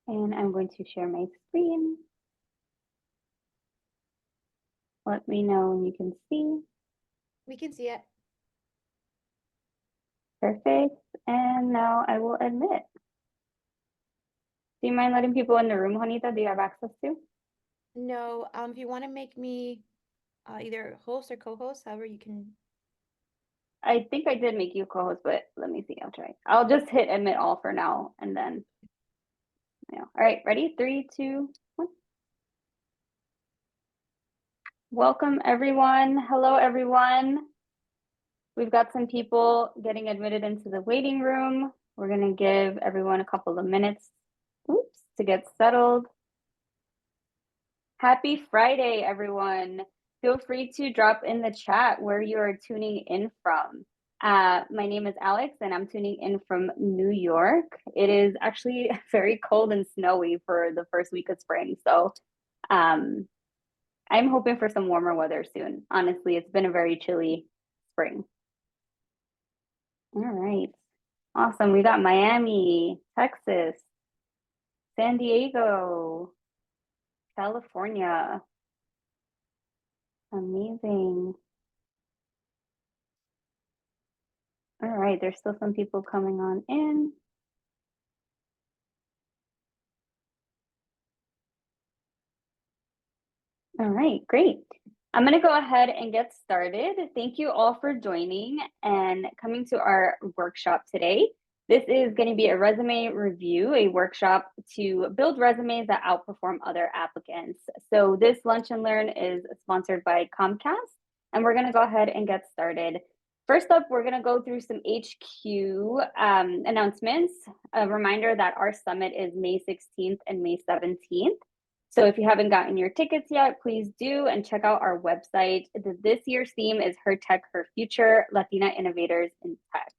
And I'm going to share my screen. Let me know when you can see. We can see it. Perfect. And now I will admit. Do you mind letting people in the room, Juanita? Do you have access to? No, if you want to make me either host or co-host, however you can. I think I did make you co-host, but let me see. I'll try. I'll just hit admit all for now and then. All right, ready? 3, 2, 1. Welcome, everyone. Hello, everyone. We've got some people getting admitted into the waiting room. We're going to give everyone a couple of minutes, to get settled. Happy Friday, everyone. Feel free to drop in the chat where you are tuning in from. My name is Alex, and I'm tuning in from New York. It is actually very cold and snowy for the first week of spring, so I'm hoping for some warmer weather soon. Honestly, it's been a very chilly spring. All right, awesome. We got Miami, Texas, San Diego, California. Amazing. All right, there's still some people coming on in. All right, great. I'm going to go ahead and get started. Thank you all for joining and coming to our workshop today. This is going to be a resume review, a workshop to build resumes that outperform other applicants. So this Lunch and Learn is sponsored by Comcast, and we're going to go ahead and get started. First up, we're going to go through some HQ announcements. A reminder that our summit is May 16th and May 17th. So if you haven't gotten your tickets yet, please do and check out our website. This year's theme is Her Tech, Her Future, Latina Innovators in Tech.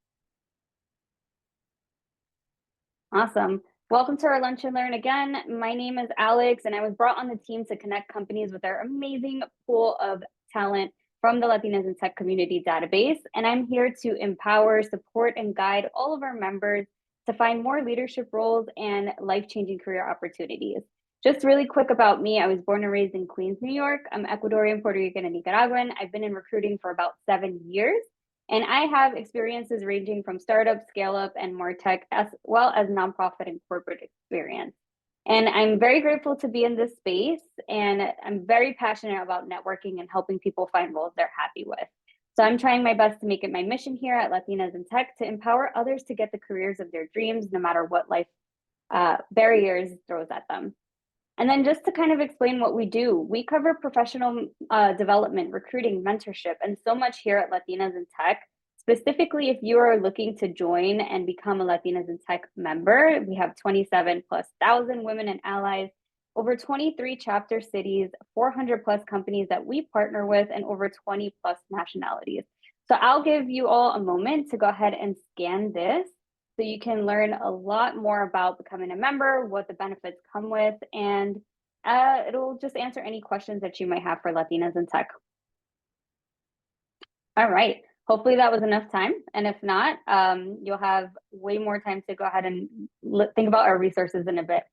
Awesome. Welcome to our Lunch and Learn again. My name is Alex, and I was brought on the team to connect companies with our amazing pool of talent from the Latinas in Tech community database. And I'm here to empower, support, and guide all of our members to find more leadership roles and life-changing career opportunities. Just really quick about me, I was born and raised in Queens, New York. I'm Ecuadorian, Puerto Rican, and Nicaraguan. I've been in recruiting for about 7 years, and I have experiences ranging from startup, scale up, and more tech, as well as nonprofit and corporate experience. And I'm very grateful to be in this space, and I'm very passionate about networking and helping people find roles they're happy with. So I'm trying my best to make it my mission here at Latinas in Tech to empower others to get the careers of their dreams, no matter what life barriers throws at them. And then just to kind of explain what we do, we cover professional development, recruiting, mentorship, and so much here at Latinas in Tech. Specifically, if you are looking to join and become a Latinas in Tech member, we have 27,000+ women and allies, over 23 chapter cities, 400+ companies that we partner with, and over 20+ nationalities. So I'll give you all a moment to go ahead and scan this, so you can learn a lot more about becoming a member, what the benefits come with, and it'll just answer any questions that you might have for Latinas in Tech. All right, hopefully that was enough time. And if not, you'll have way more time to go ahead and think about our resources in a bit.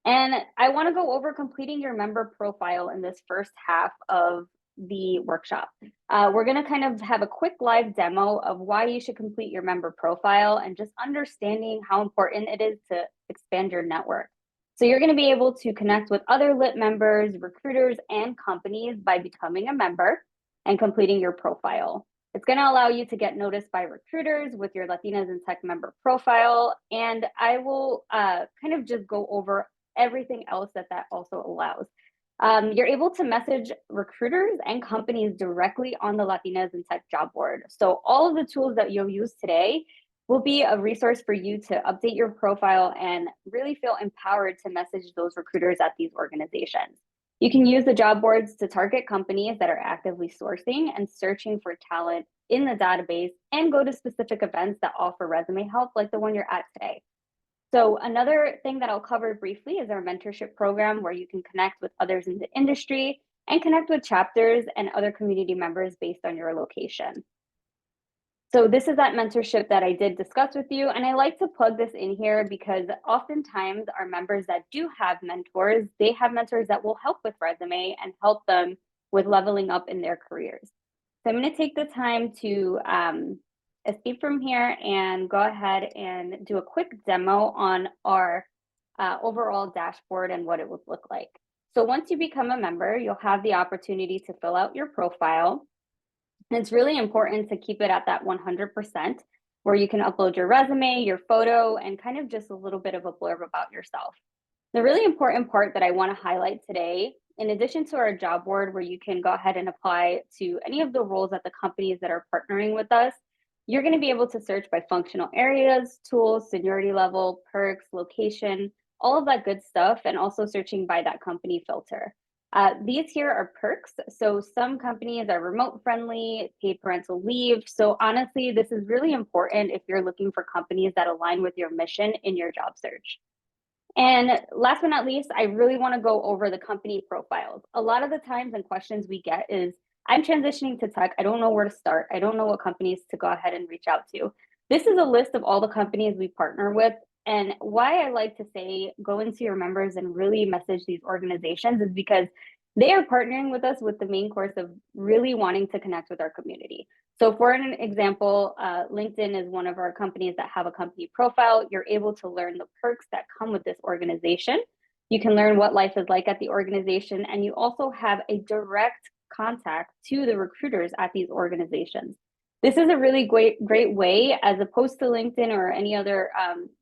And I want to go over completing your member profile in this first half of the workshop. We're going to kind of have a quick live demo of why you should complete your member profile and just understanding how important it is to expand your network. So you're going to be able to connect with other LIT members, recruiters, and companies by becoming a member and completing your profile. It's going to allow you to get noticed by recruiters with your Latinas in Tech member profile. And I will kind of just go over everything else that also allows. You're able to message recruiters and companies directly on the Latinas in Tech job board. So all of the tools that you'll use today will be a resource for you to update your profile and really feel empowered to message those recruiters at these organizations. You can use the job boards to target companies that are actively sourcing and searching for talent in the database, and go to specific events that offer resume help like the one you're at today. So another thing that I'll cover briefly is our mentorship program, where you can connect with others in the industry and connect with chapters and other community members based on your location. So this is that mentorship that I did discuss with you. And I like to plug this in here because oftentimes our members that do have mentors, they have mentors that will help with resume and help them with leveling up in their careers. So I'm going to take the time to escape from here and go ahead and do a quick demo on our overall dashboard and what it would look like. So once you become a member, you'll have the opportunity to fill out your profile. And it's really important to keep it at that 100% where you can upload your resume, your photo, and kind of just a little bit of a blurb about yourself. The really important part that I want to highlight today, in addition to our job board where you can go ahead and apply to any of the roles at the companies that are partnering with us, you're going to be able to search by functional areas, tools, seniority level, perks, location, all of that good stuff, and also searching by that company filter. These here are perks. So some companies are remote friendly, paid parental leave. So honestly, this is really important if you're looking for companies that align with your mission in your job search. And last but not least, I really want to go over the company profiles. A lot of the times and questions we get is, I'm transitioning to tech. I don't know where to start. I don't know what companies to go ahead and reach out to. This is a list of all the companies we partner with. And why I like to say go into your members and really message these organizations is because they are partnering with us with the main course of really wanting to connect with our community. So for an example, LinkedIn is one of our companies that have a company profile. You're able to learn the perks that come with this organization. You can learn what life is like at the organization, and you also have a direct contact to the recruiters at these organizations. This is a really great way, as opposed to LinkedIn or any other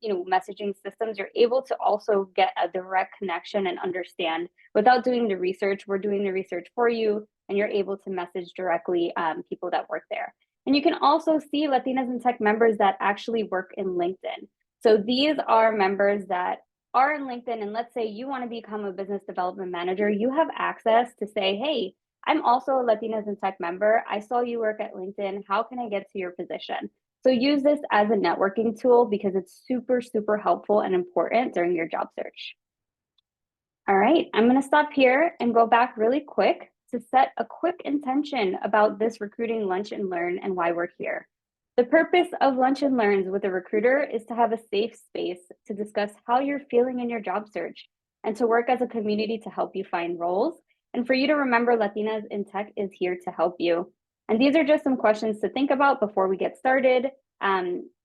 messaging systems. You're able to also get a direct connection and understand without doing the research. We're doing the research for you, and you're able to message directly people that work there. And you can also see Latinas in Tech members that actually work in LinkedIn. So these are members that are in LinkedIn, and let's say you want to become a business development manager, you have access to say, hey, I'm also a Latinas in Tech member. I saw you work at LinkedIn. How can I get to your position? So use this as a networking tool because it's super, super helpful and important during your job search. All right, I'm going to stop here and go back really quick to set a quick intention about this recruiting lunch and learn and why we're here. The purpose of Lunch and Learns with a recruiter is to have a safe space to discuss how you're feeling in your job search and to work as a community to help you find roles. And for you to remember, Latinas in Tech is here to help you. And these are just some questions to think about before we get started,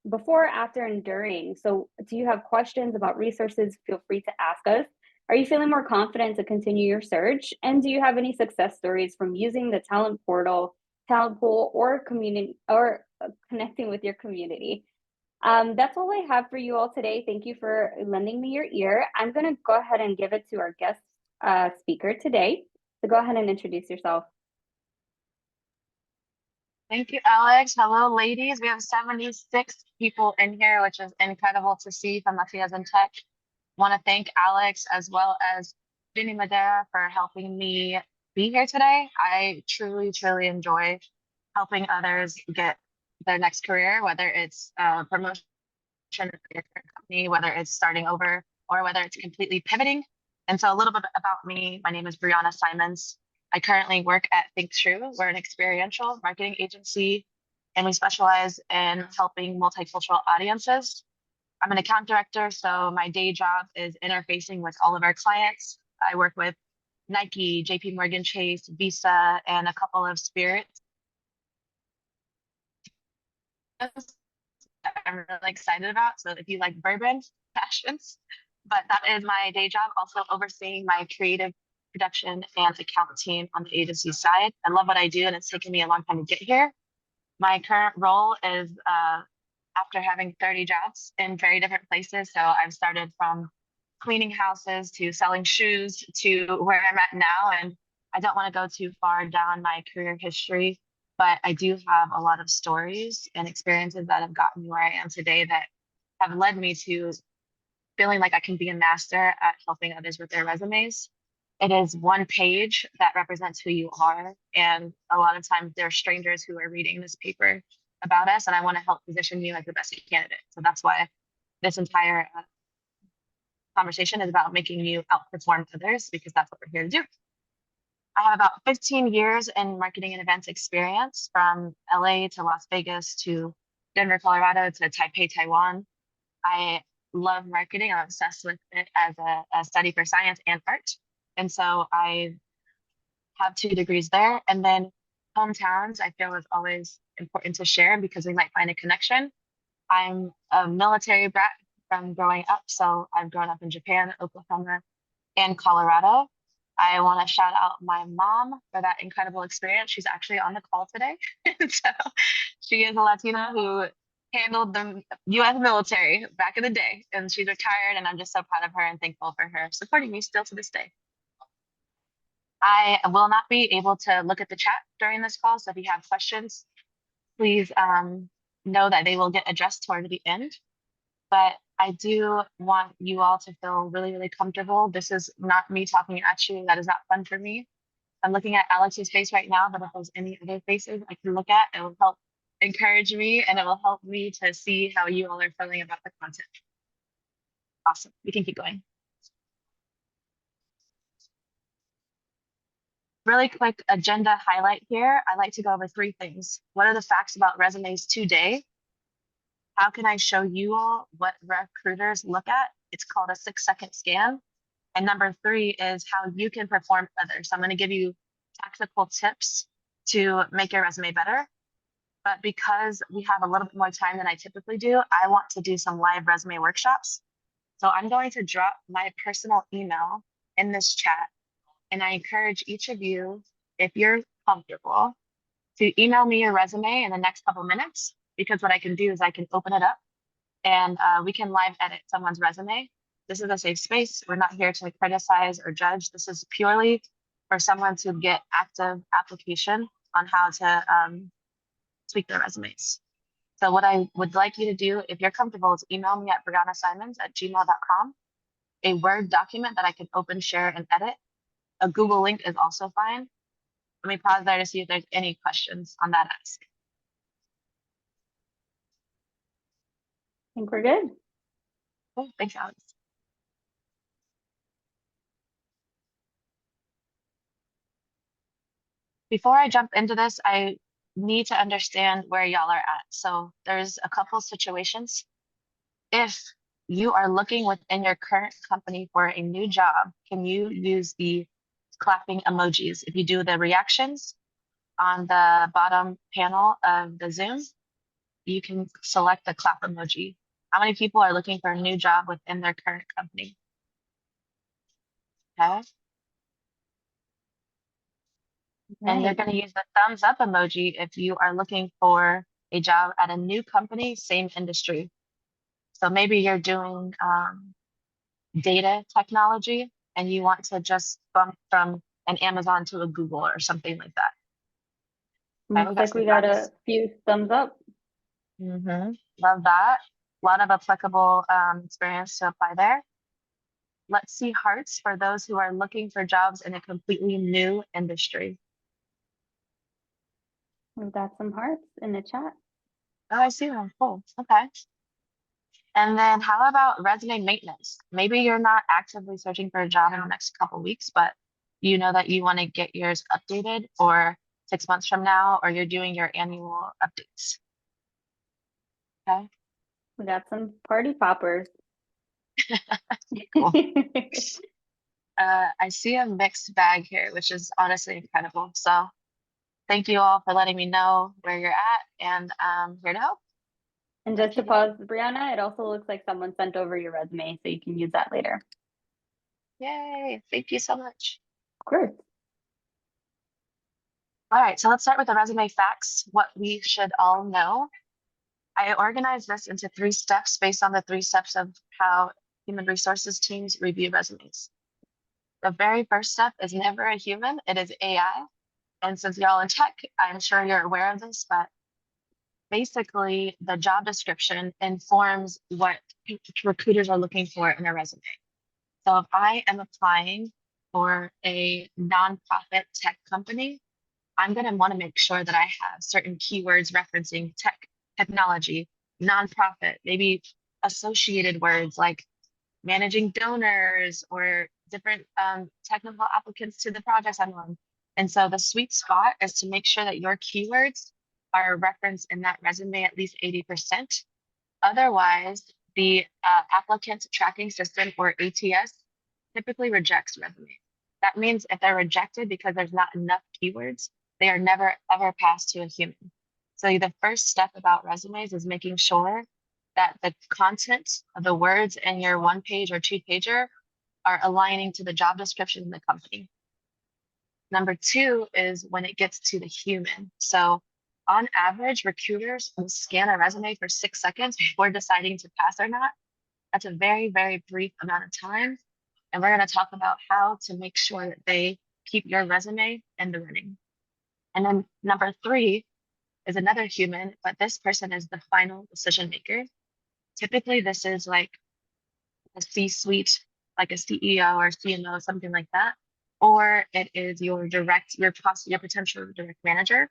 before, after, and during. So do you have questions about resources? Feel free to ask us. Are you feeling more confident to continue your search? And do you have any success stories from using the talent portal, talent pool, or community, or connecting with your community? That's all I have for you all today. Thank you for lending me your ear. I'm going to go ahead and give it to our guest speaker today. So go ahead and introduce yourself. Thank you, Alex. Hello, ladies. We have 76 people in here, which is incredible to see from Latinas in Tech. Want to thank Alex as well as Vinny Madera for helping me be here today. I truly, truly enjoy helping others get their next career, whether it's promotion at your current company, whether it's starting over, or whether it's completely pivoting. And so a little bit about me. My name is Brionna Simons. I currently work at Think True. We're an experiential marketing agency, and we specialize in helping multicultural audiences. I'm an account director, so my day job is interfacing with all of our clients. I work with Nike, JP Morgan Chase, Visa, and a couple of spirits. I'm really excited about. So if you like bourbon, fashions, but that is my day job, also overseeing my creative production and account team on the agency side. I love what I do, and it's taken me a long time to get here. My current role is after having 30 jobs in very different places. So I've started from cleaning houses to selling shoes to where I'm at now. And I don't want to go too far down my career history, but I do have a lot of stories and experiences that have gotten me where I am today that have led me to feeling like I can be a master at helping others with their resumes. It is one page that represents who you are. And a lot of times there are strangers who are reading this paper about us, and I want to help position you as the best candidate. So that's why this entire conversation is about making you outperform others, because that's what we're here to do. I have about 15 years in marketing and events experience, from LA to Las Vegas to Denver, Colorado to Taipei, Taiwan. I love marketing. I'm obsessed with it as a study for science and art. And so I have 2 degrees there. And then hometowns, I feel is always important to share because we might find a connection. I'm a military brat from growing up. So I've grown up in Japan, Oklahoma, and Colorado. I want to shout out my mom for that incredible experience. She's actually on the call today. So she is a Latina who handled the US military back in the day, and she's retired. And I'm just so proud of her and thankful for her supporting me still to this day. I will not be able to look at the chat during this call. So if you have questions, please know that they will get addressed toward the end. But I do want you all to feel really, really comfortable. This is not me talking at you. That is not fun for me. I'm looking at Alex's face right now, but if there's any other faces I can look at, it will help encourage me and it will help me to see how you all are feeling about the content. Awesome. We can keep going. Really quick agenda highlight here. I like to go over 3 things. What are the facts about resumes today? How can I show you all what recruiters look at? It's called a 6-second scan. And number 3 is how you can perform better. So I'm going to give you tactical tips to make your resume better. But because we have a little bit more time than I typically do, I want to do some live resume workshops. So I'm going to drop my personal email in this chat. And I encourage each of you, if you're comfortable, to email me your resume in the next couple minutes, because what I can do is I can open it up and we can live edit someone's resume. This is a safe space. We're not here to criticize or judge. This is purely for someone to get active application on how to tweak their resumes. So what I would like you to do, if you're comfortable, is email me at briannasimons@gmail.com, a Word document that I can open, share, and edit. A Google link is also fine. Let me pause there to see if there's any questions on that ask. I think we're good. Oh, thanks, Alex. Before I jump into this, I need to understand where y'all are at. So there's a couple situations. If you are looking within your current company for a new job, can you use the clapping emojis? If you do the reactions on the bottom panel of the Zoom, you can select the clap emoji. How many people are looking for a new job within their current company? Okay. And you're Right. going to use the thumbs up emoji if you are looking for a job at a new company, same industry. So maybe you're doing data technology and you want to just bump from an Amazon to a Google or something like that. Looks like we got a few thumbs up. Love that. A lot of applicable experience to apply there. Let's see hearts for those who are looking for jobs in a completely new industry. We've got some hearts in the chat. Oh, I see them. Cool. Okay. And then how about resume maintenance? Maybe you're not actively searching for a job in the next couple of weeks, but you know that you want to get yours updated for 6 months from now, or you're doing your annual updates. Okay. We got some party poppers. Cool. I see a mixed bag here, which is honestly incredible. So thank you all for letting me know where you're at, and I'm here to help. And just to pause, Brianna, it also looks like someone sent over your resume, so you can use that later. Yay, thank you so much. Of course. All right, so let's start with the resume facts, what we should all know. I organized this into 3 steps based on the 3 steps of how human resources teams review resumes. The very first step is never a human, it is AI. And since y'all in tech, I'm sure you're aware of this, but basically the job description informs what recruiters are looking for in a resume. So if I am applying for a nonprofit tech company, I'm going to want to make sure that I have certain keywords referencing tech, technology, nonprofit, maybe associated words like managing donors or different technical applicants to the projects I'm on. And so the sweet spot is to make sure that your keywords are referenced in that resume at least 80%. Otherwise, the applicant tracking system, or ATS, typically rejects resumes. That means if they're rejected because there's not enough keywords, they are never ever passed to a human. So the first step about resumes is making sure that the content of the words in your 1-page or 2-pager are aligning to the job description in the company. Number 2 is when it gets to the human. So on average, recruiters will scan a resume for 6 seconds before deciding to pass or not. That's a very, very brief amount of time. And we're going to talk about how to make sure that they keep your resume in the running. And then number 3 is another human, but this person is the final decision maker. Typically, this is like a C-suite, like a CEO or CMO, something like that. Or it is your potential direct manager.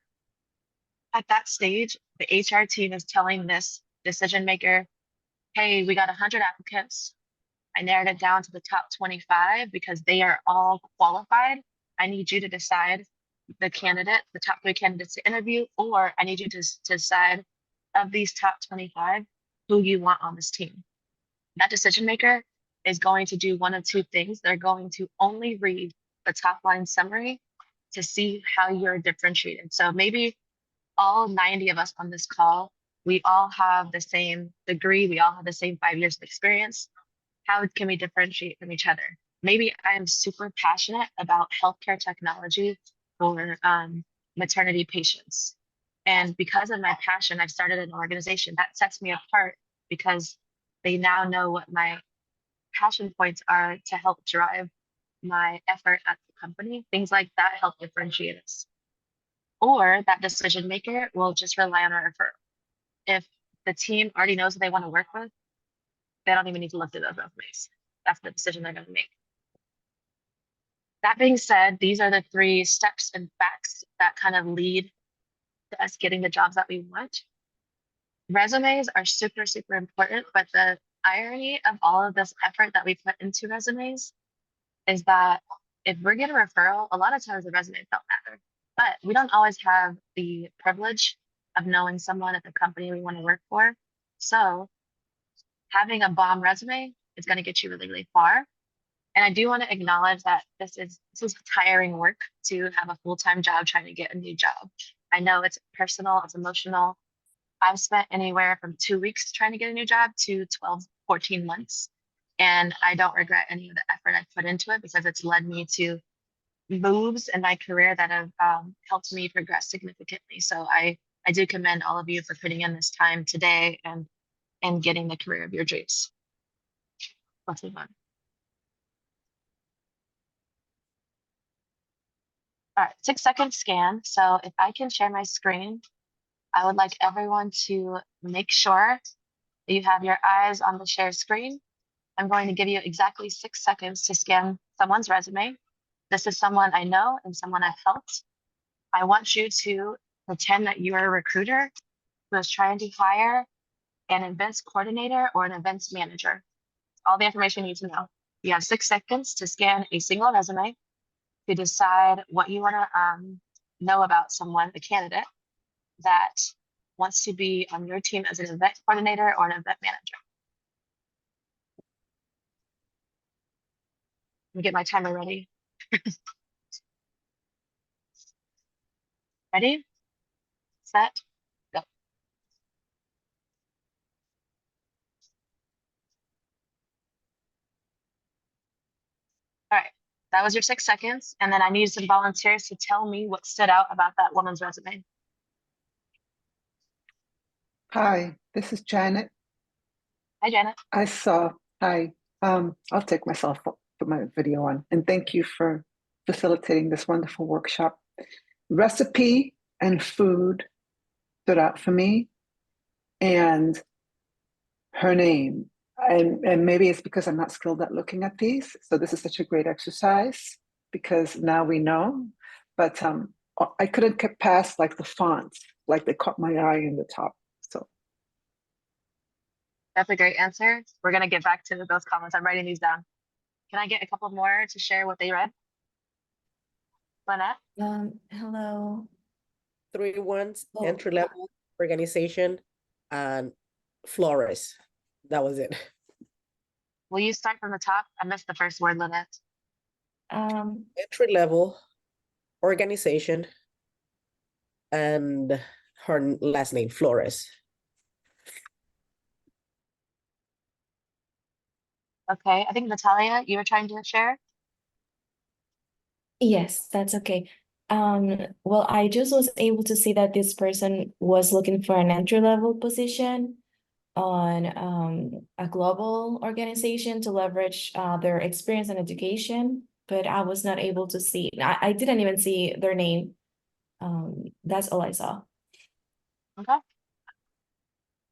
At that stage, the HR team is telling this decision maker, hey, we got 100 applicants. I narrowed it down to the top 25 because they are all qualified. I need you to decide the top 3 candidates to interview, or I need you to decide of these top 25 who you want on this team. That decision maker is going to do one of 2 things. They're going to only read the top line summary to see how you're differentiated. So maybe all 90 of us on this call, we all have the same degree, we all have the same 5 years of experience. How can we differentiate from each other? Maybe I'm super passionate about healthcare technology for maternity patients. And because of my passion, I've started an organization that sets me apart because they now know what my passion points are to help drive my effort at the company. Things like that help differentiate us. Or that decision maker will just rely on a referral. If the team already knows who they want to work with, they don't even need to look through those resumes. That's the decision they're going to make. That being said, these are the 3 steps and facts that kind of lead to us getting the jobs that we want. Resumes are super, super important, but the irony of all of this effort that we put into resumes is that if we're getting a referral, a lot of times the resumes don't matter. But we don't always have the privilege of knowing someone at the company we want to work for. So having a bomb resume is going to get you really, really far. And I do want to acknowledge that this is tiring work to have a full-time job trying to get a new job. I know it's personal, it's emotional. I've spent anywhere from 2 weeks trying to get a new job to 12, 14 months. And I don't regret any of the effort I've put into it because it's led me to moves in my career that have helped me progress significantly. So I do commend all of you for putting in this time today and getting the career of your dreams. Let's move on. All right, 6-second scan. So if I can share my screen, I would like everyone to make sure that you have your eyes on the share screen. I'm going to give you exactly 6 seconds to scan someone's resume. This is someone I know and someone I've helped. I want you to pretend that you are a recruiter who is trying to hire an events coordinator or an events manager. All the information you need to know. You have 6 seconds to scan a single resume to decide what you want to know about someone, a candidate that wants to be on your team as an event coordinator or an event manager. Let me get my timer ready. Ready, set, go. All right, that was your 6 seconds. And then I need some volunteers to tell me what stood out about that woman's resume. Hi, this is Janet. Hi, Janet. Hi, I'll take myself off, put my video on, and thank you for facilitating this wonderful workshop. Recipe and food stood out for me, and her name. And maybe it's because I'm not skilled at looking at these. So this is such a great exercise because now we know, but I couldn't get past like the fonts, like they caught my eye in the top. So that's a great answer. We're going to get back to those comments. I'm writing these down. Can I get a couple more to share what they read? Lynette? Hello. three ones, Oh. entry level, organization, and florist. That was it. Will you start from the top? I missed the first word, Lynette. Entry level, organization, and her last name, Flores. Okay, I think Natalia, you were trying to share. Yes, that's okay. Well, I just was able to see that this person was looking for an entry-level position on a global organization to leverage their experience and education, but I was not able to see. I didn't even see their name. That's all I saw. Okay.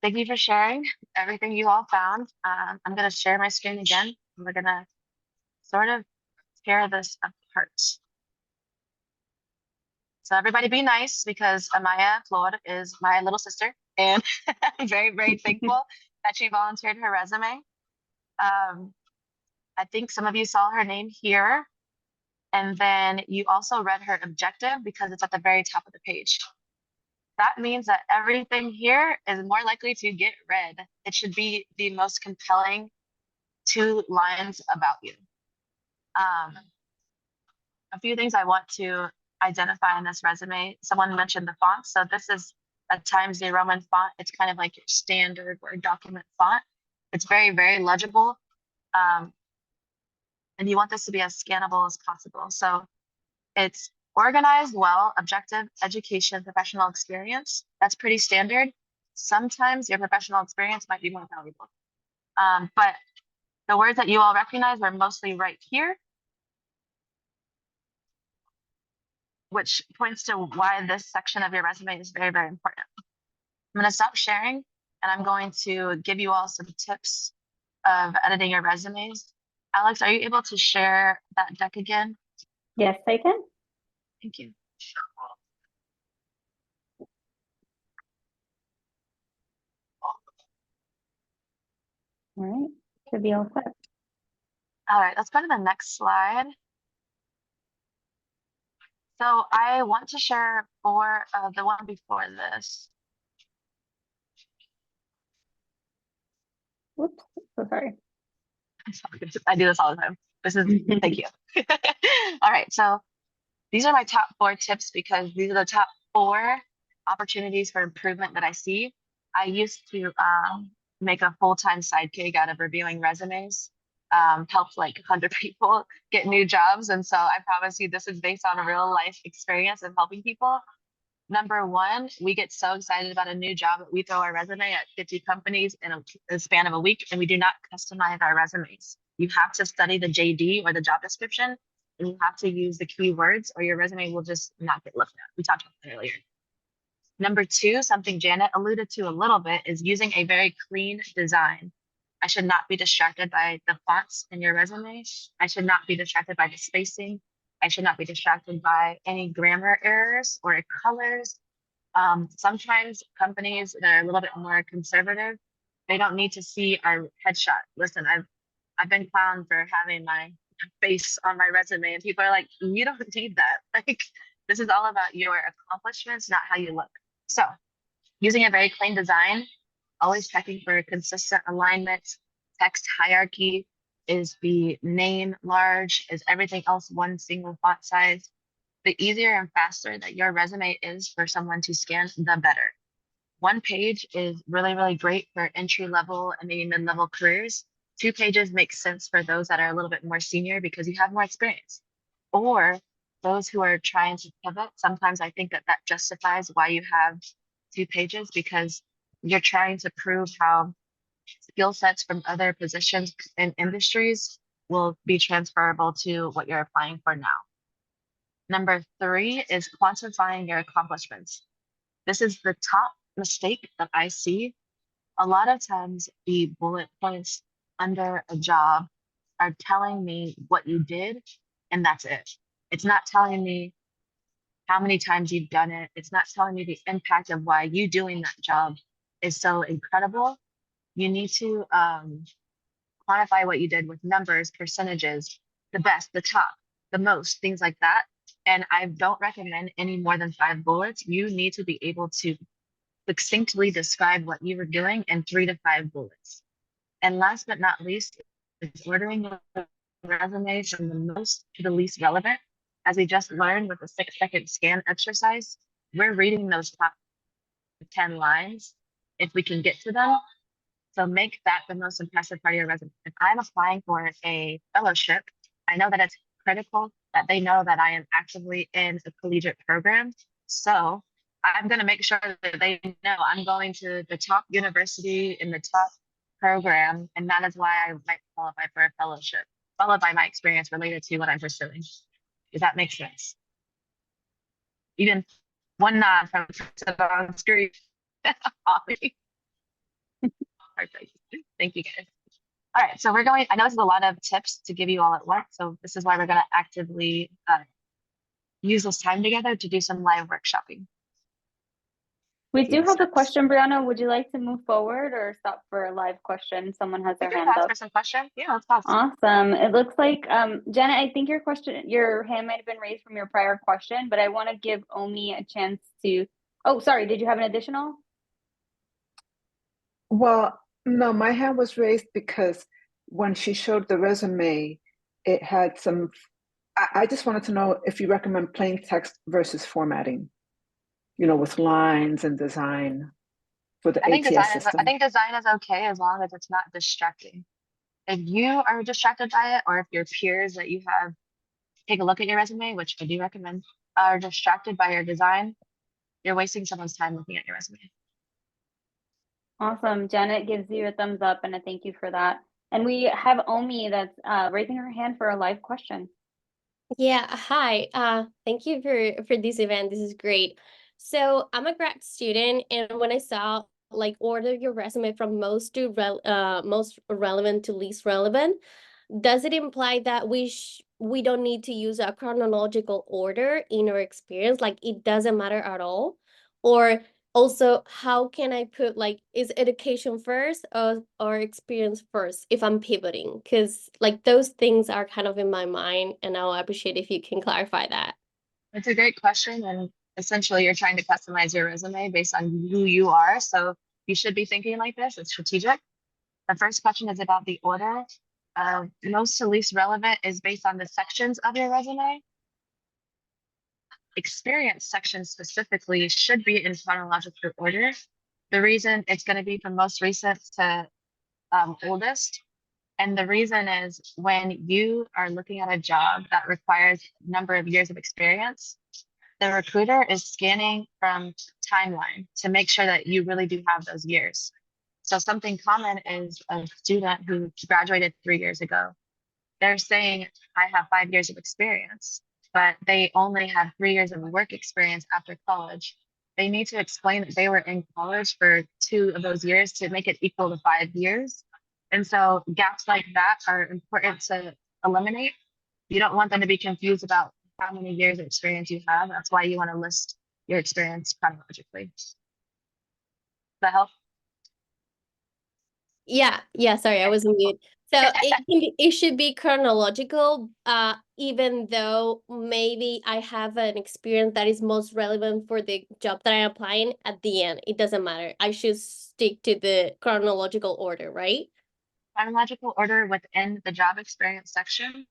Thank you for sharing everything you all found. I'm going to share my screen again. And we're going to sort of tear this apart. So everybody be nice because Amaya Flor is my little sister, and I'm very, very thankful that she volunteered her resume. I think some of you saw her name here, and then you also read her objective because it's at the very top of the page. That means that everything here is more likely to get read. It should be the most compelling 2 lines about you. A few things I want to identify in this resume. Someone mentioned the font. So this is a Times New Roman font. It's kind of like your standard Word document font. It's very, very legible. And you want this to be as scannable as possible. So it's organized well, objective, education, professional experience. That's pretty standard. Sometimes your professional experience might be more valuable. But the words that you all recognize are mostly right here, which points to why this section of your resume is very, very important. I'm going to stop sharing and I'm going to give you all some tips of editing your resumes. Alex, are you able to share that deck again? Yes, I can. Thank you. All right, should be all set. All right, let's go to the next slide. So I want to share for the one before this. Whoops, so sorry. I do this all the time. This is, thank you. All right, so these are my top 4 tips because these are the top 4 opportunities for improvement that I see. I used to make a full-time side gig out of reviewing resumes, helped like 100 people get new jobs. And so I promise you this is based on a real life experience of helping people. Number 1, we get so excited about a new job that we throw our resume at 50 companies in a span of a week, and we do not customize our resumes. You have to study the JD or the job description, and you have to use the keywords or your resume will just not get looked at. We talked about that earlier. Number 2, something Janet alluded to a little bit, is using a very clean design. I should not be distracted by the fonts in your resume. I should not be distracted by the spacing. I should not be distracted by any grammar errors or colors. Sometimes companies that are a little bit more conservative, they don't need to see our headshot. Listen, I've been clowned for having my face on my resume, and people are like, you don't need that. Like, this is all about your accomplishments, not how you look. So using a very clean design, always checking for consistent alignment, text hierarchy. Is the name large? Is everything else one single font size? The easier and faster that your resume is for someone to scan, the better. 1 page is really, really great for entry level and maybe mid-level careers. 2 pages make sense for those that are a little bit more senior because you have more experience. Or those who are trying to pivot, sometimes I think that justifies why you have 2 pages because you're trying to prove how skill sets from other positions and industries will be transferable to what you're applying for now. Number 3 is quantifying your accomplishments. This is the top mistake that I see. A lot of times the bullet points under a job are telling me what you did, and that's it. It's not telling me how many times you've done it. It's not telling me the impact of why you doing that job is so incredible. You need to quantify what you did with numbers, percentages, the best, the top, the most, things like that. And I don't recommend any more than 5 bullets. You need to be able to succinctly describe what you were doing in 3 to 5 bullets. And last but not least, is ordering your resume from the most to the least relevant. As we just learned with the 6-second scan exercise, we're reading those top 10 lines if we can get to them. So make that the most impressive part of your resume. If I'm applying for a fellowship, I know that it's critical that they know that I am actively in a collegiate program. So I'm going to make sure that they know I'm going to the top university in the top program, and that is why I might qualify for a fellowship, followed by my experience related to what I'm pursuing. Does that make sense? Even one nod from on screen. Perfect. Thank you, guys. All right, so we're going, I know this is a lot of tips to give you all at once, so this is why we're going to actively use this time together to do some live workshopping. We do have a question, Brionna. Would you like to move forward or stop for a live question? Someone has their hand Ask up. for some questions. Yeah, let's pause. Awesome. It looks like, Janet, I think your hand might have been raised from your prior question, but I want to give Omi a chance to, oh, sorry, did you have an additional? Well, no, my hand was raised because when she showed the resume, it had some, I just wanted to know if you recommend plain text versus formatting, with lines and design for the ATS system. I think design is okay as long as it's not distracting. If you are distracted by it, or if your peers that you have take a look at your resume, which I do recommend, are distracted by your design, you're wasting someone's time looking at your resume. Awesome. Janet gives you a thumbs up and a thank you for that. And we have Omi that's raising her hand for a live question. Yeah, hi. Thank you for this event. This is great. So I'm a grad student, and when I saw like order your resume from most relevant to least relevant, does it imply that we don't need to use a chronological order in our experience? Like it doesn't matter at all? Or also, how can I put like, is education first or experience first if I'm pivoting? Because like those things are kind of in my mind, and I'll appreciate if you can clarify that. It's a great question. And essentially, you're trying to customize your resume based on who you are. So you should be thinking like this. It's strategic. The first question is about the order. Most to least relevant is based on the sections of your resume. Experience section specifically should be in chronological order. The reason it's going to be from most recent to oldest. And the reason is when you are looking at a job that requires a number of years of experience, the recruiter is scanning from timeline to make sure that you really do have those years. So something common is a student who graduated 3 years ago. They're saying, I have 5 years of experience, but they only have 3 years of work experience after college. They need to explain that they were in college for 2 of those years to make it equal to 5 years. And so gaps like that are important to eliminate. You don't want them to be confused about how many years of experience you have. That's why you want to list your experience chronologically. Does that help? Yeah, sorry, I was on mute. So it should be chronological, even though maybe I have an experience that is most relevant for the job that I'm applying at the end. It doesn't matter. I should stick to the chronological order, right? Chronological order within the job experience section.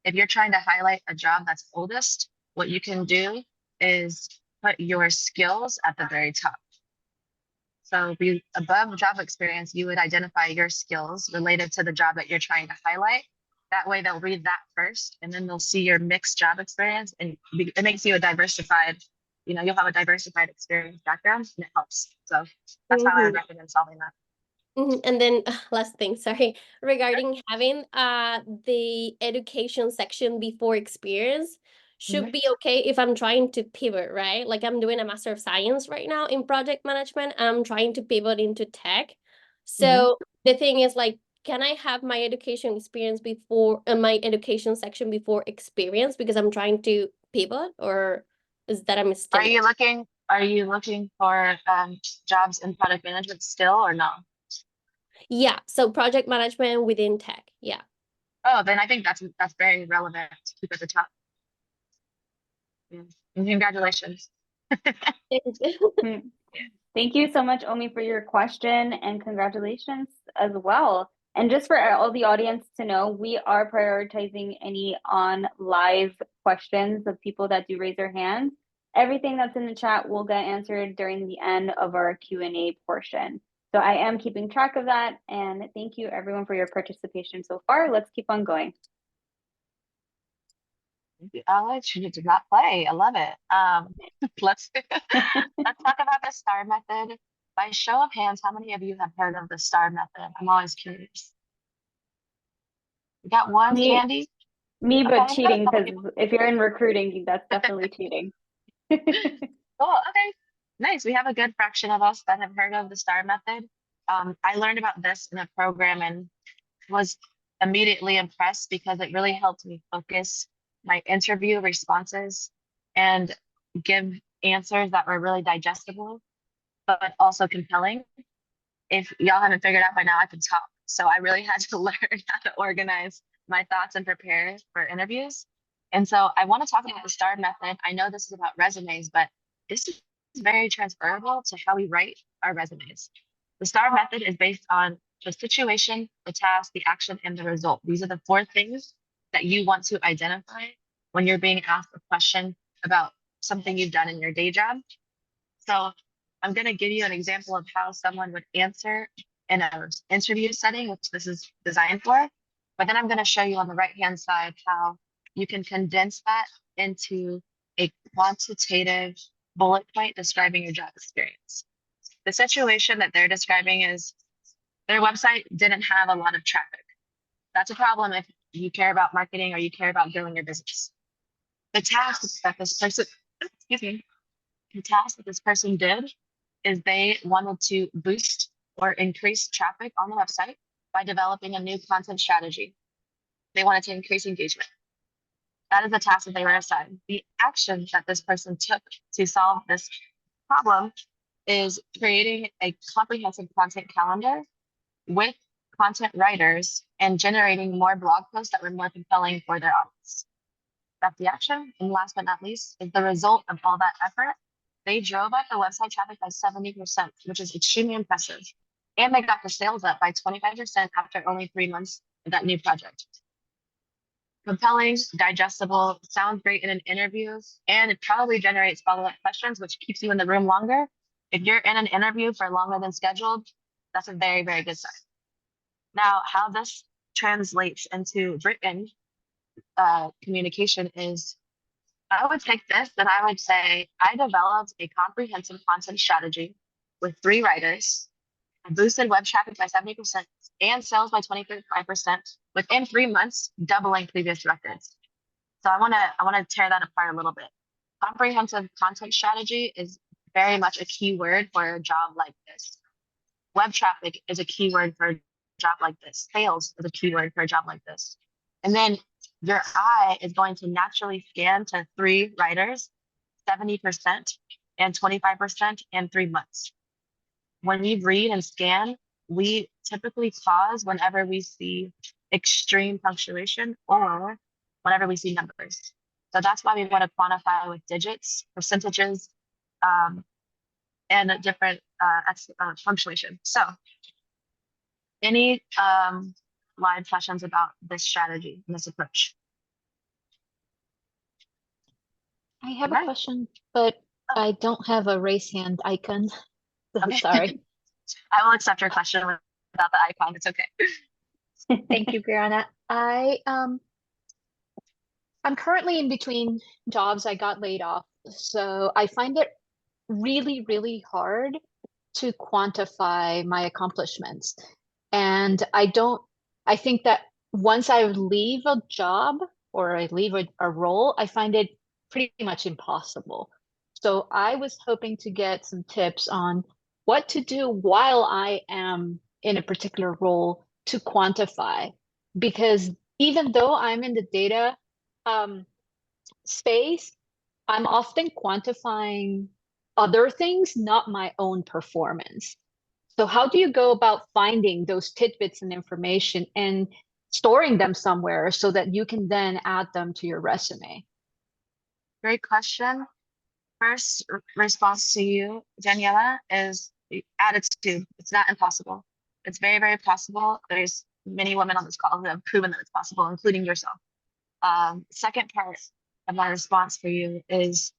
If you're trying to highlight a job that's oldest, what you can do is put your skills at the very top. So above job experience, you would identify your skills related to the job that you're trying to highlight. That way they'll read that first, and then they'll see your mixed job experience, and it makes you a diversified, you'll have a diversified experience background, and it helps. So that's how I would recommend solving that. And then last thing, sorry, regarding having the education section before experience should be okay if I'm trying to pivot, right? Like I'm doing a Master of Science right now in project management. I'm trying to pivot into tech. So the thing is like, can I have my education experience before my education section before experience because I'm trying to pivot, or is that a mistake? Are you looking for jobs in product management still or no? Yeah, so project management within tech, yeah. Oh, then I think that's very relevant to keep at the top. Yes. And congratulations. Thank you so much, Omi, for your question, and congratulations as well. And just for all the audience to know, we are prioritizing any on live questions of people that do raise their hands. Everything that's in the chat will get answered during the end of our Q&A portion. So I am keeping track of that, and thank you everyone for your participation so far. Let's keep on going. Thank you, Alex. You did not play. I love it. Let's let's talk about the STAR method. By show of hands, how many of you have heard of the STAR method? I'm always curious. We got one, Me. Candy? Me, but Okay, cheating, couple because people. if you're in recruiting, that's definitely cheating. Cool. Okay. Nice. We have a good fraction of us that have heard of the STAR method. I learned about this in a program and was immediately impressed because it really helped me focus my interview responses and give answers that were really digestible, but also compelling. If y'all haven't figured out by now, I can talk. So I really had to learn how to organize my thoughts and prepare for interviews. And so I want to talk about the STAR method. I know this is about resumes, but this is very transferable to how we write our resumes. The STAR method is based on the situation, the task, the action, and the result. These are the 4 things that you want to identify when you're being asked a question about something you've done in your day job. So I'm going to give you an example of how someone would answer in an interview setting, which this is designed for. But then I'm going to show you on the right-hand side how you can condense that into a quantitative bullet point describing your job experience. The situation that they're describing is their website didn't have a lot of traffic. That's a problem if you care about marketing or you care about growing your business. The task that this person, excuse me, the task that this person did is they wanted to boost or increase traffic on the website by developing a new content strategy. They wanted to increase engagement. That is the task that they were assigned. The action that this person took to solve this problem is creating a comprehensive content calendar with content writers and generating more blog posts that were more compelling for their audience. That's the action. And last but not least is the result of all that effort. They drove up the website traffic by 70%, which is extremely impressive. And they got the sales up by 25% after only 3 months of that new project. Compelling, digestible, sounds great in an interview, and it probably generates follow-up questions, which keeps you in the room longer. If you're in an interview for longer than scheduled, that's a very, very good sign. Now, how this translates into written communication is, I would take this and I would say, I developed a comprehensive content strategy with 3 writers, boosted web traffic by 70% and sales by 25% within 3 months, doubling previous records. So I want to tear that apart a little bit. Comprehensive content strategy is very much a key word for a job like this. Web traffic is a keyword for a job like this. Sales is a keyword for a job like this. And then your eye is going to naturally scan to 3 writers, 70% and 25% in 3 months. When we read and scan, we typically pause whenever we see extreme punctuation or whenever we see numbers. So that's why we want to quantify with digits, percentages, and a different punctuation. So any live questions about this strategy and this approach? I have a question, but I don't have a raise hand icon. So Okay. sorry. I will accept your question without the icon. It's okay. Thank you, Brionna. I'm currently in between jobs. I got laid off. So I find it really, really hard to quantify my accomplishments. And I think that once I leave a job or I leave a role, I find it pretty much impossible. So I was hoping to get some tips on what to do while I am in a particular role to quantify. Because even though I'm in the data space, I'm often quantifying other things, not my own performance. So how do you go about finding those tidbits and information and storing them somewhere so that you can then add them to your resume? Great question. First response to you, Daniela, is the attitude. It's not impossible. It's very, very possible. There's many women on this call who have proven that it's possible, including yourself. Second part of my response for you is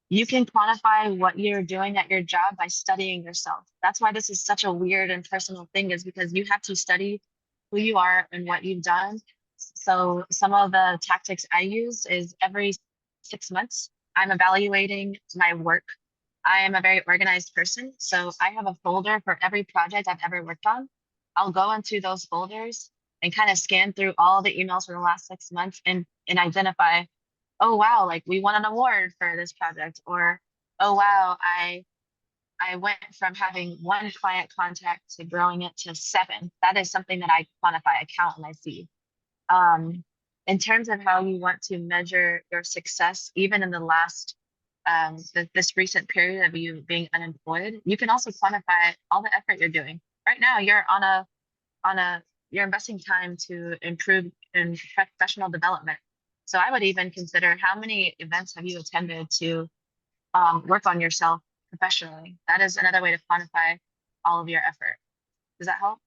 you can quantify what you're doing at your job by studying yourself. That's why this is such a weird and personal thing, is because you have to study who you are and what you've done. So some of the tactics I use is every 6 months, I'm evaluating my work. I am a very organized person. So I have a folder for every project I've ever worked on. I'll go into those folders and kind of scan through all the emails for the last 6 months and identify, oh wow, like we won an award for this project, or oh wow, I went from having 1 client contact to growing it to 7. That is something that I quantify, I count, and I see. In terms of how you want to measure your success, even in the last this recent period of you being unemployed, you can also quantify all the effort you're doing. Right now, you're you're investing time to improve in professional development. So I would even consider, how many events have you attended to work on yourself professionally? That is another way to quantify all of your effort. Does that help?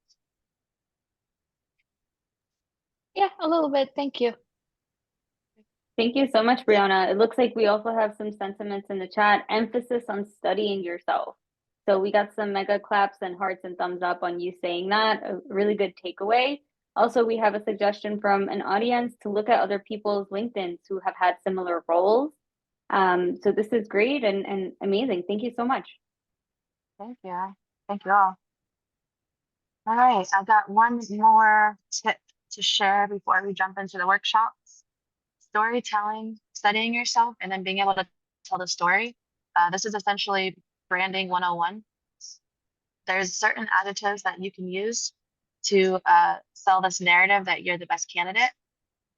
Yeah, a little bit. Thank you. Thank you so much, Brionna. It looks like we also have some sentiments in the chat. Emphasis on studying yourself. So we got some mega claps and hearts and thumbs up on you saying that. A really good takeaway. Also, we have a suggestion from an audience to look at other people's LinkedIns who have had similar roles. So this is great and amazing. Thank you so much. Thank you. Thank you all. All right, I've got one more tip to share before we jump into the workshop. Storytelling, studying yourself, and then being able to tell the story. This is essentially branding 101. There's certain adjectives that you can use to sell this narrative that you're the best candidate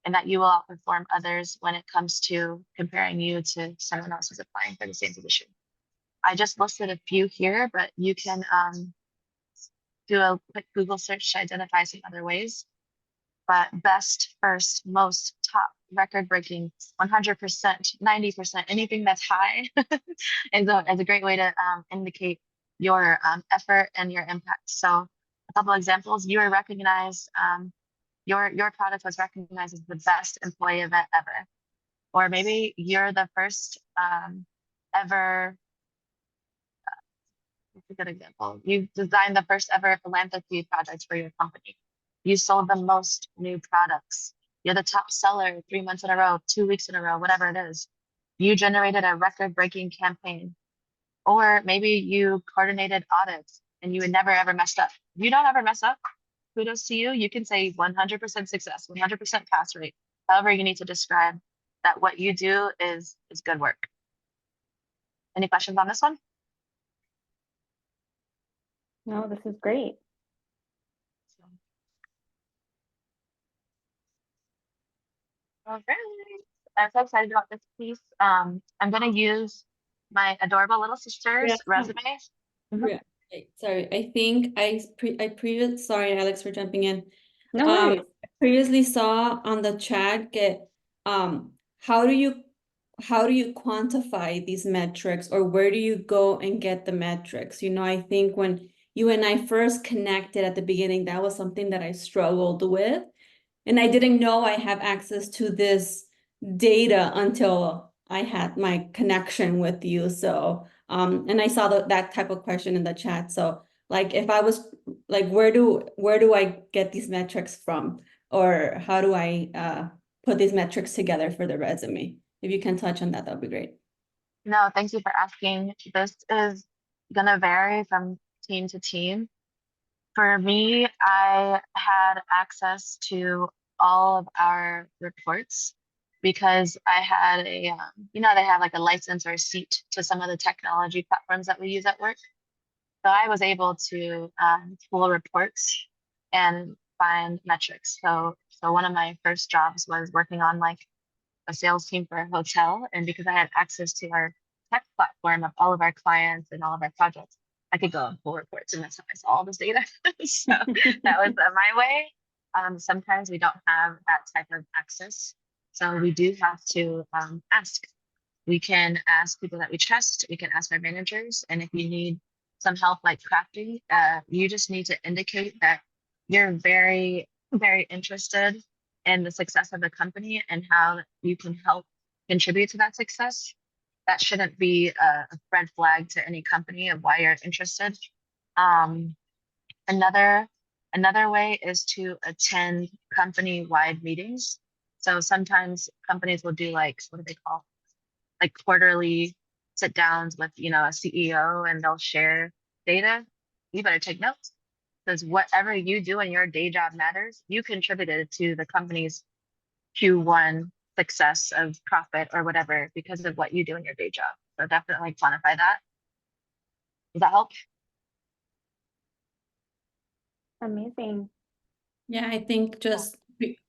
and that you will outperform others when it comes to comparing you to someone else who's applying for the same position. I just listed a few here, but you can do a quick Google search to identify some other ways. But best, first, most, top, record-breaking, 100%, 90%, anything that's high is a great way to indicate your effort and your impact. So a couple examples: you were recognized, your product was recognized as the best employee event ever. Or maybe you're the first ever, that's a good example. You designed the first ever philanthropy project for your company. You sold the most new products. You're the top seller 3 months in a row, 2 weeks in a row, whatever it is. You generated a record-breaking campaign. Or maybe you coordinated audits and you would never ever messed up. You don't ever mess up. Kudos to you. You can say 100% success, 100% pass rate. However you need to describe that what you do is good work. Any questions on this one? No, this is great. All right. I'm so excited about this piece. I'm going to use my adorable little sister's resume. Yeah. Sorry, I think sorry, Alex, for jumping in. No worries. I previously saw on the chat how do you quantify these metrics, or where do you go and get the metrics? You know, I think when you and I first connected at the beginning, that was something that I struggled with. And I didn't know I have access to this data until I had my connection with you. So, and I saw that type of question in the chat. So like, if I was like, where do I get these metrics from? Or how do I put these metrics together for the resume? If you can touch on that, that'd be great. No, thank you for asking. This is gonna vary from team to team. For me, I had access to all of our reports because I had a, they have like a license or a seat to some of the technology platforms that we use at work. So I was able to pull reports and find metrics. So one of my first jobs was working on like a sales team for a hotel. And because I had access to our tech platform of all of our clients and all of our projects, I could go and pull reports, and that's how I saw all this data. So that was my way. Sometimes we don't have that type of access. So we do have to ask. We can ask people that we trust. We can ask our managers. And if you need some help like crafting, you just need to indicate that you're very, very interested in the success of the company and how you can help contribute to that success. That shouldn't be a red flag to any company of why you're interested. Another way is to attend company-wide meetings. So sometimes companies will do like, what do they call, like quarterly sit downs with, a CEO, and they'll share data. You better take notes, because whatever you do in your day job matters. You contributed to the company's Q1 success of profit or whatever because of what you do in your day job. So definitely quantify that. Does that help? Amazing. Yeah, I think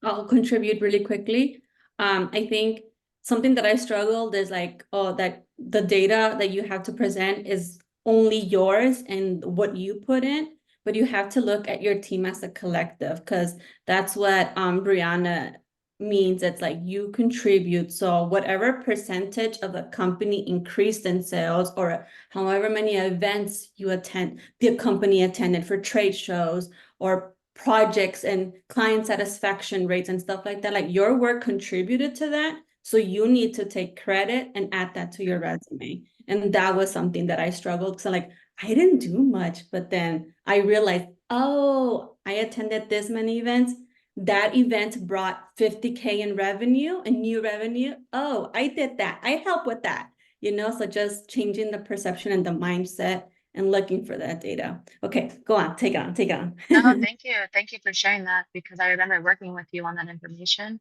I'll contribute really quickly. I think something that I struggled is like, that the data that you have to present is only yours and what you put in, but you have to look at your team as a collective, because that's what Brionna means. It's like you contribute. So whatever percentage of the company increased in sales, or however many events the company attended for trade shows or projects and client satisfaction rates and stuff like that, like your work contributed to that. So you need to take credit and add that to your resume. And that was something that I struggled, because like, I didn't do much, but then I realized, oh, I attended this many events. That event brought 50K in revenue and new revenue. Oh, I did that. I helped with that, so just changing the perception and the mindset and looking for that data. Okay, go on, take it on. No, thank you. Thank you for sharing that, because I remember working with you on that information.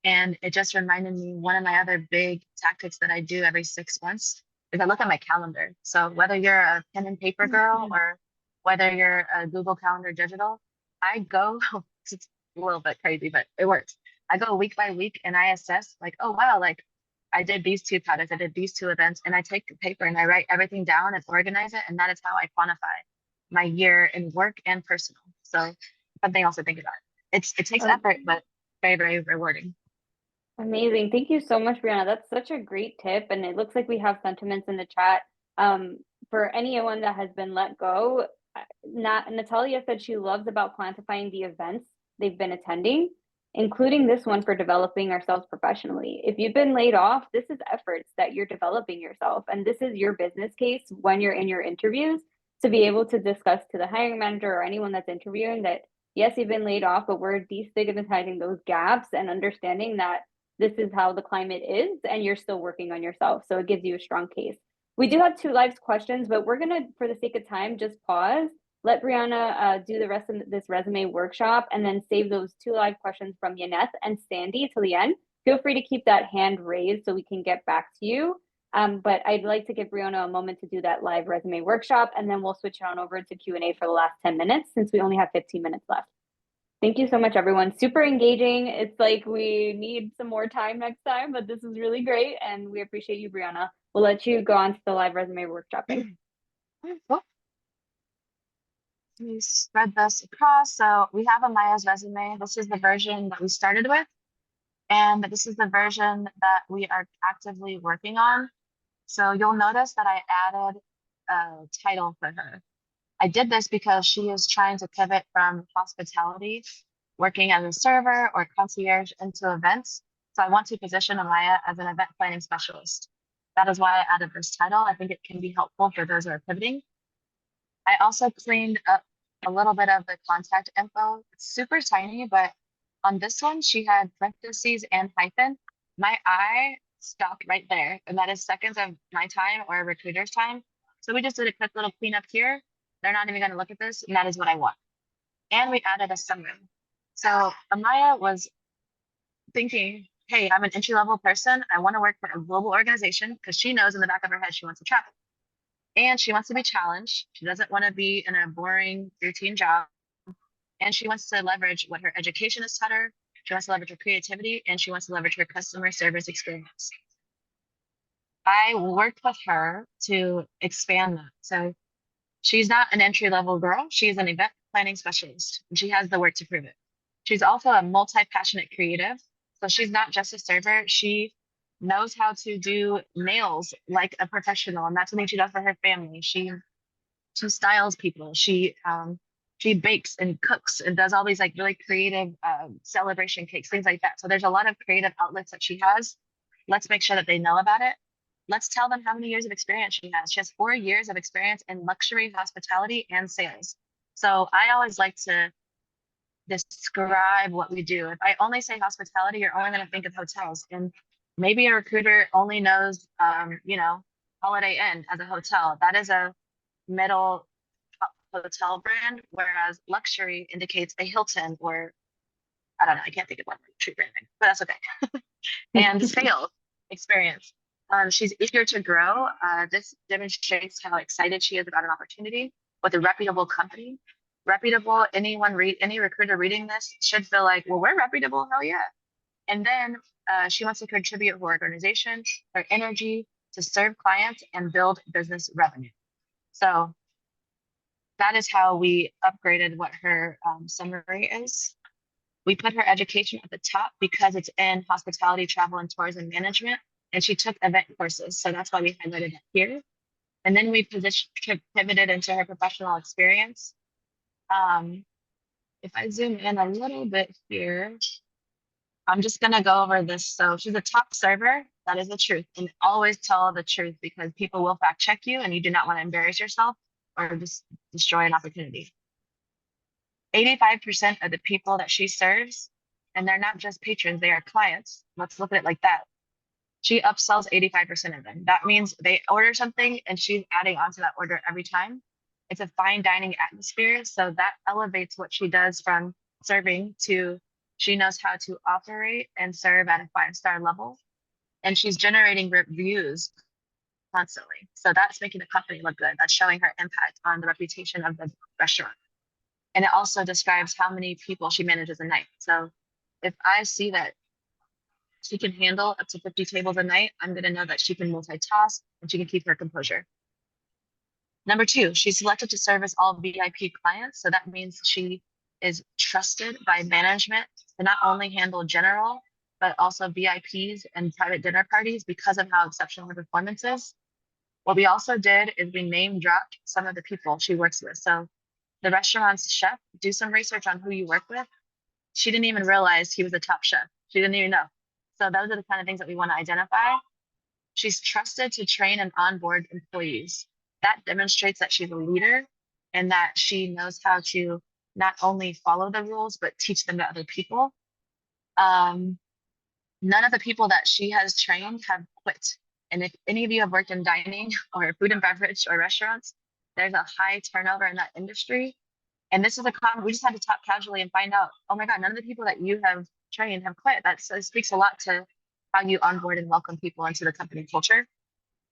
And it just reminded me, one of my other big tactics that I do every 6 months is I look at my calendar. So whether you're a pen and paper girl or whether you're a Google Calendar digital, I go, it's a little bit crazy, but it works. I go week by week and I assess like, oh, wow, like I did these 2 products, I did these 2 events, and I take the paper and I write everything down and organize it. And that is how I quantify my year in work and personal. So something else to think about. It takes effort, but very, very rewarding. Amazing. Thank you so much, Brionna. That's such a great tip. And it looks like we have sentiments in the chat. For anyone that has been let go, Natalia said she loves about quantifying the events they've been attending, including this one for developing ourselves professionally. If you've been laid off, this is efforts that you're developing yourself. And this is your business case when you're in your interviews to be able to discuss to the hiring manager or anyone that's interviewing that, yes, you've been laid off, but we're destigmatizing those gaps and understanding that this is how the climate is and you're still working on yourself. So it gives you a strong case. We do have 2 live questions, but we're gonna, for the sake of time, just pause, let Brionna do the rest of this resume workshop, and then save those 2 live questions from Yaneth and Sandy till the end. Feel free to keep that hand raised so we can get back to you. But I'd like to give Brionna a moment to do that live resume workshop, and then we'll switch on over to Q&A for the last 10 minutes since we only have 15 minutes left. Thank you so much, everyone. Super engaging. It's like we need some more time next time, but this is really great. And we appreciate you, Brionna. We'll let you go on to the live resume workshopping. Cool. We spread this across. So we have Amaya's resume. This is the version that we started with. And this is the version that we are actively working on. So you'll notice that I added a title for her. I did this because she is trying to pivot from hospitality, working as a server or concierge, into events. So I want to position Amaya as an event planning specialist. That is why I added this title. I think it can be helpful for those who are pivoting. I also cleaned up a little bit of the contact info. It's super tiny, but on this one, she had parentheses and hyphen. My eye stopped right there, and that is seconds of my time or a recruiter's time. So we just did a quick little cleanup here. They're not even going to look at this, and that is what I want. And we added a summary. So Amaya was thinking, hey, I'm an entry-level person. I want to work for a global organization, because she knows in the back of her head she wants to travel. And she wants to be challenged. She doesn't want to be in a boring routine job. And she wants to leverage what her education has taught her. She wants to leverage her creativity, and she wants to leverage her customer service experience. I worked with her to expand that. So she's not an entry-level girl. She's an event planning specialist, and she has the work to prove it. She's also a multi-passionate creative. So she's not just a server. She knows how to do nails like a professional, and that's something she does for her family. She styles people. She bakes and cooks and does all these like really creative celebration cakes, things like that. So there's a lot of creative outlets that she has. Let's make sure that they know about it. Let's tell them how many years of experience she has. She has 4 years of experience in luxury hospitality and sales. So I always like to describe what we do. If I only say hospitality, you're only going to think of hotels. And maybe a recruiter only knows, Holiday Inn as a hotel. That is a middle hotel brand, whereas luxury indicates a Hilton or I don't know, I can't think of one true branding, but that's okay. And sales experience. She's eager to grow. This demonstrates how excited she is about an opportunity with a reputable company. Reputable, any recruiter reading this should feel like, well, we're reputable, hell yeah. And then she wants to contribute her organization, her energy to serve clients and build business revenue. So that is how we upgraded what her summary is. We put her education at the top because it's in hospitality, travel, and tourism management, and she took event courses. So that's why we highlighted it here. And then we pivoted into her professional experience. If I zoom in a little bit here, I'm just gonna go over this. So she's a top server. That is the truth. And always tell the truth because people will fact check you and you do not want to embarrass yourself or just destroy an opportunity. 85% of the people that she serves, and they're not just patrons, they are clients. Let's look at it like that. She upsells 85% of them. That means they order something and she's adding onto that order every time. It's a fine dining atmosphere. So that elevates what she does from serving to she knows how to operate and serve at a 5-star level. And she's generating reviews constantly. So that's making the company look good. That's showing her impact on the reputation of the restaurant. And it also describes how many people she manages a night. So if I see that she can handle up to 50 tables a night, I'm going to know that she can multitask and she can keep her composure. Number 2, she's selected to service all VIP clients. So that means she is trusted by management to not only handle general, but also VIPs and private dinner parties because of how exceptional her performance is. What we also did is we name dropped some of the people she works with. So the restaurant's chef, do some research on who you work with. She didn't even realize he was a top chef. She didn't even know. So those are the kind of things that we want to identify. She's trusted to train and onboard employees. That demonstrates that she's a leader and that she knows how to not only follow the rules, but teach them to other people. None of the people that she has trained have quit. And if any of you have worked in dining or food and beverage or restaurants, there's a high turnover in that industry. And this is we just had to talk casually and find out, oh my God, none of the people that you have trained have quit. That speaks a lot to how you onboard and welcome people into the company culture.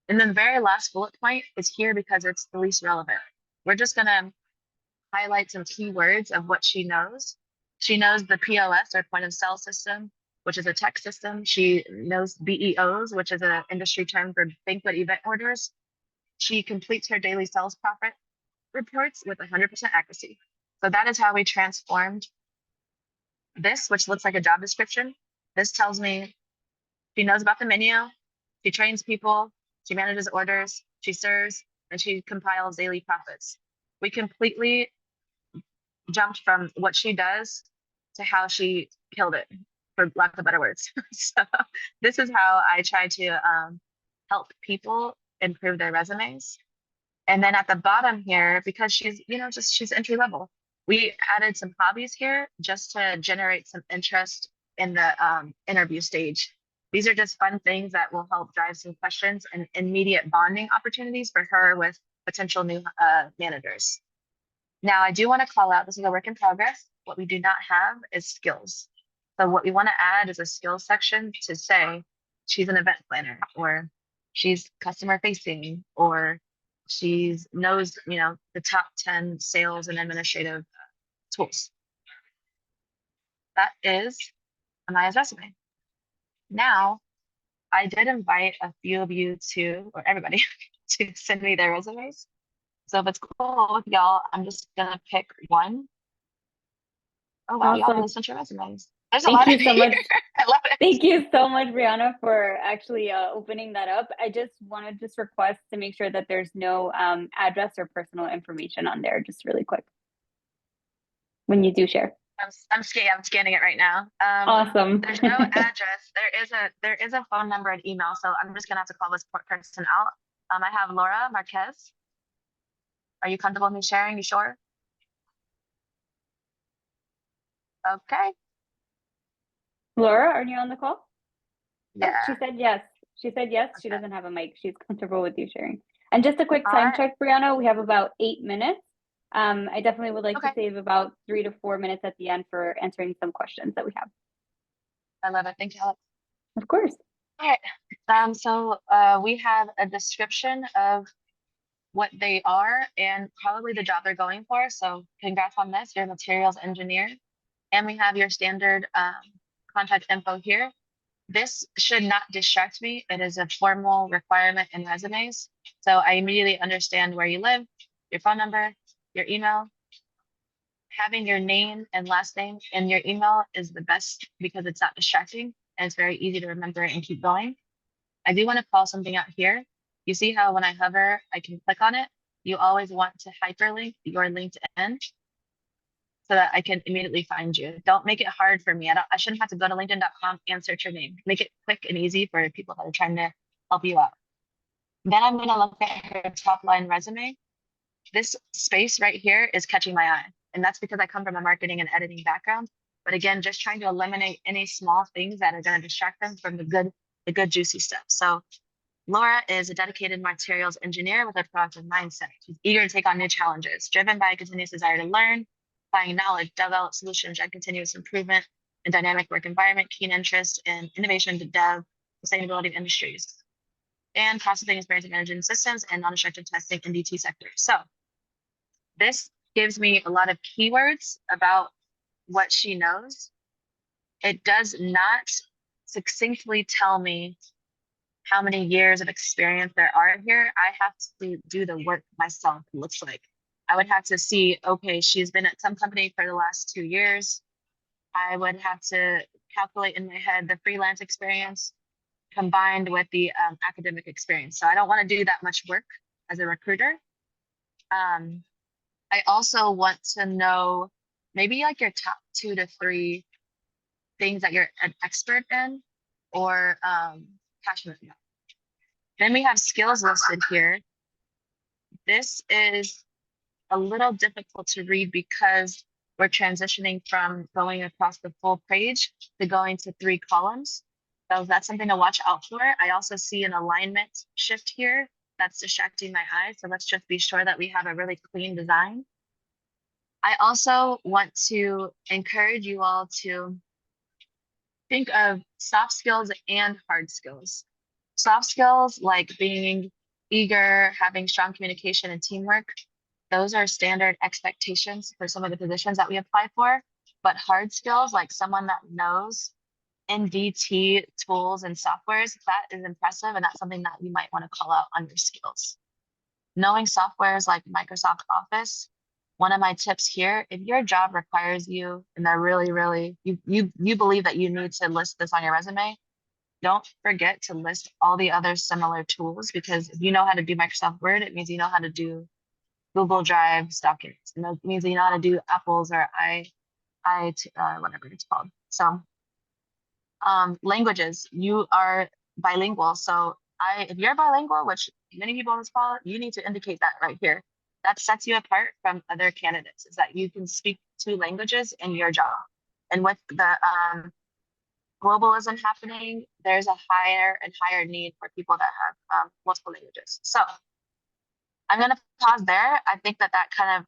And then the very last bullet point is here because it's the least relevant. We're just gonna highlight some key words of what she knows. She knows the POS or point of sale system, which is a tech system. She knows BEOs, which is an industry term for banquet event orders. She completes her daily sales profit reports with 100% accuracy. So that is how we transformed this, which looks like a job description. This tells me she knows about the menu, she trains people, she manages orders, she serves, and she compiles daily profits. We completely jumped from what she does to how she killed it, for lack of better words. So this is how I try to help people improve their resumes. And then at the bottom here, because she's, she's entry level, we added some hobbies here just to generate some interest in the interview stage. These are just fun things that will help drive some questions and immediate bonding opportunities for her with potential new managers. Now, I do want to call out, this is a work in progress. What we do not have is skills. So what we want to add is a skills section to say she's an event planner, or she's customer facing, or she knows, the top 10 sales and administrative tools. That is Amaya's resume. Now, I did invite a few of you to, or everybody, to send me their resumes. So if it's cool with y'all, I'm just gonna pick one. Oh wow, y'all Awesome. really sent your resumes. There's a Thank lot you in so here. much. I love it. Thank you so much, Brionna, for actually opening that up. I just want to request to make sure that there's no address or personal information on there, just really quick, when you do share. I'm scanning it right now. Awesome. There's no address. There is a phone number and email, so I'm just gonna have to call this person out. I have Laura Marquez. Are you comfortable with me sharing? You sure? Okay. Laura, are you on the call? Yeah. Oh, she said yes. She said yes. She Okay. doesn't have a mic. She's comfortable with you sharing. And just a quick All time right. check, Brionna, we have about 8 minutes. I definitely would like to Okay. save about 3 to 4 minutes at the end for answering some questions that we have. I love it. Thank you, Alex. Of course. All right. So we have a description of what they are and probably the job they're going for. So congrats on this. You're a materials engineer. And we have your standard contact info here. This should not distract me. It is a formal requirement in resumes. So I immediately understand where you live, your phone number, your email. Having your name and last name in your email is the best because it's not distracting and it's very easy to remember and keep going. I do want to call something out here. You see how when I hover, I can click on it. You always want to hyperlink your LinkedIn so that I can immediately find you. Don't make it hard for me. I shouldn't have to go to linkedin.com and search your name. Make it quick and easy for people that are trying to help you out. Then I'm going to look at her top line resume. This space right here is catching my eye. And that's because I come from a marketing and editing background. But again, just trying to eliminate any small things that are going to distract them from the good juicy stuff. So Laura is a dedicated materials engineer with a proactive mindset. She's eager to take on new challenges, driven by a continuous desire to learn, applying knowledge, develop solutions, and continuous improvement in dynamic work environment, keen interest in innovation to dev, sustainability of industries, and processing experience in managing systems and non-destructive testing in DT sectors. So this gives me a lot of keywords about what she knows. It does not succinctly tell me how many years of experience there are here. I have to do the work myself, it looks like. I would have to see, okay, she's been at some company for the last 2 years. I would have to calculate in my head the freelance experience combined with the academic experience. So I don't want to do that much work as a recruiter. I also want to know maybe like your top 2 to 3 things that you're an expert in or passionate about. Then we have skills listed here. This is a little difficult to read because we're transitioning from going across the full page to going to 3 columns. So that's something to watch out for. I also see an alignment shift here that's distracting my eyes. So let's just be sure that we have a really clean design. I also want to encourage you all to think of soft skills and hard skills. Soft skills like being eager, having strong communication and teamwork, those are standard expectations for some of the positions that we apply for. But hard skills like someone that knows NDT tools and softwares, that is impressive. And that's something that you might want to call out on your skills. Knowing softwares like Microsoft Office, one of my tips here, if your job requires you and they're really, you believe that you need to list this on your resume, don't forget to list all the other similar tools, because if you know how to do Microsoft Word, it means you know how to do Google Drive documents. And that means you know how to do Apple's or whatever it's called. So languages, you are bilingual. So if you're bilingual, which many people on this call, you need to indicate that right here. That sets you apart from other candidates, is that you can speak 2 languages in your job. And with the globalism happening, there's a higher and higher need for people that have multiple languages. So I'm going to pause there. I think that kind of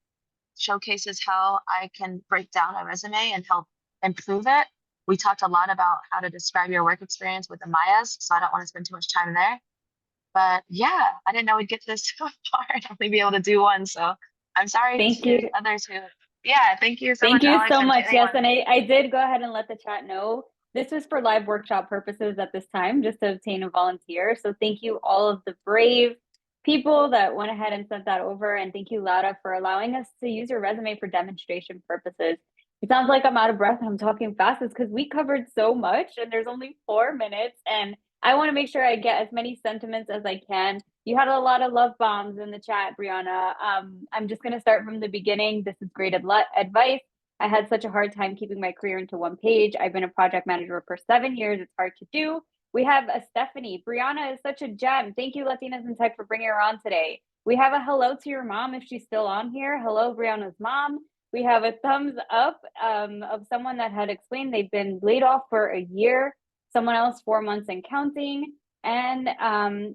showcases how I can break down a resume and help improve it. We talked a lot about how to describe your work experience with the Mayas, so I don't want to spend too much time there. But yeah, I didn't know we'd get this so far and only be able to do one. So I'm sorry Thank to you. others who, yeah, thank you so Thank much, you Alex. so And to much. Yes, anyone. and I did go ahead and let the chat know. This was for live workshop purposes at this time, just to obtain a volunteer. So thank you all of the brave people that went ahead and sent that over. And thank you, Laura, for allowing us to use your resume for demonstration purposes. It sounds like I'm out of breath and I'm talking fast. It's because we covered so much and there's only 4 minutes. And I want to make sure I get as many sentiments as I can. You had a lot of love bombs in the chat, Brionna. I'm just going to start from the beginning. This is great advice. I had such a hard time keeping my career into one page. I've been a project manager for 7 years. It's hard to do. We have a Stephanie. Brionna is such a gem. Thank you, Latinas in Tech, for bringing her on today. We have a hello to your mom if she's still on here. Hello, Brianna's mom. We have a thumbs up of someone that had explained they've been laid off for a year, someone else 4 months and counting. And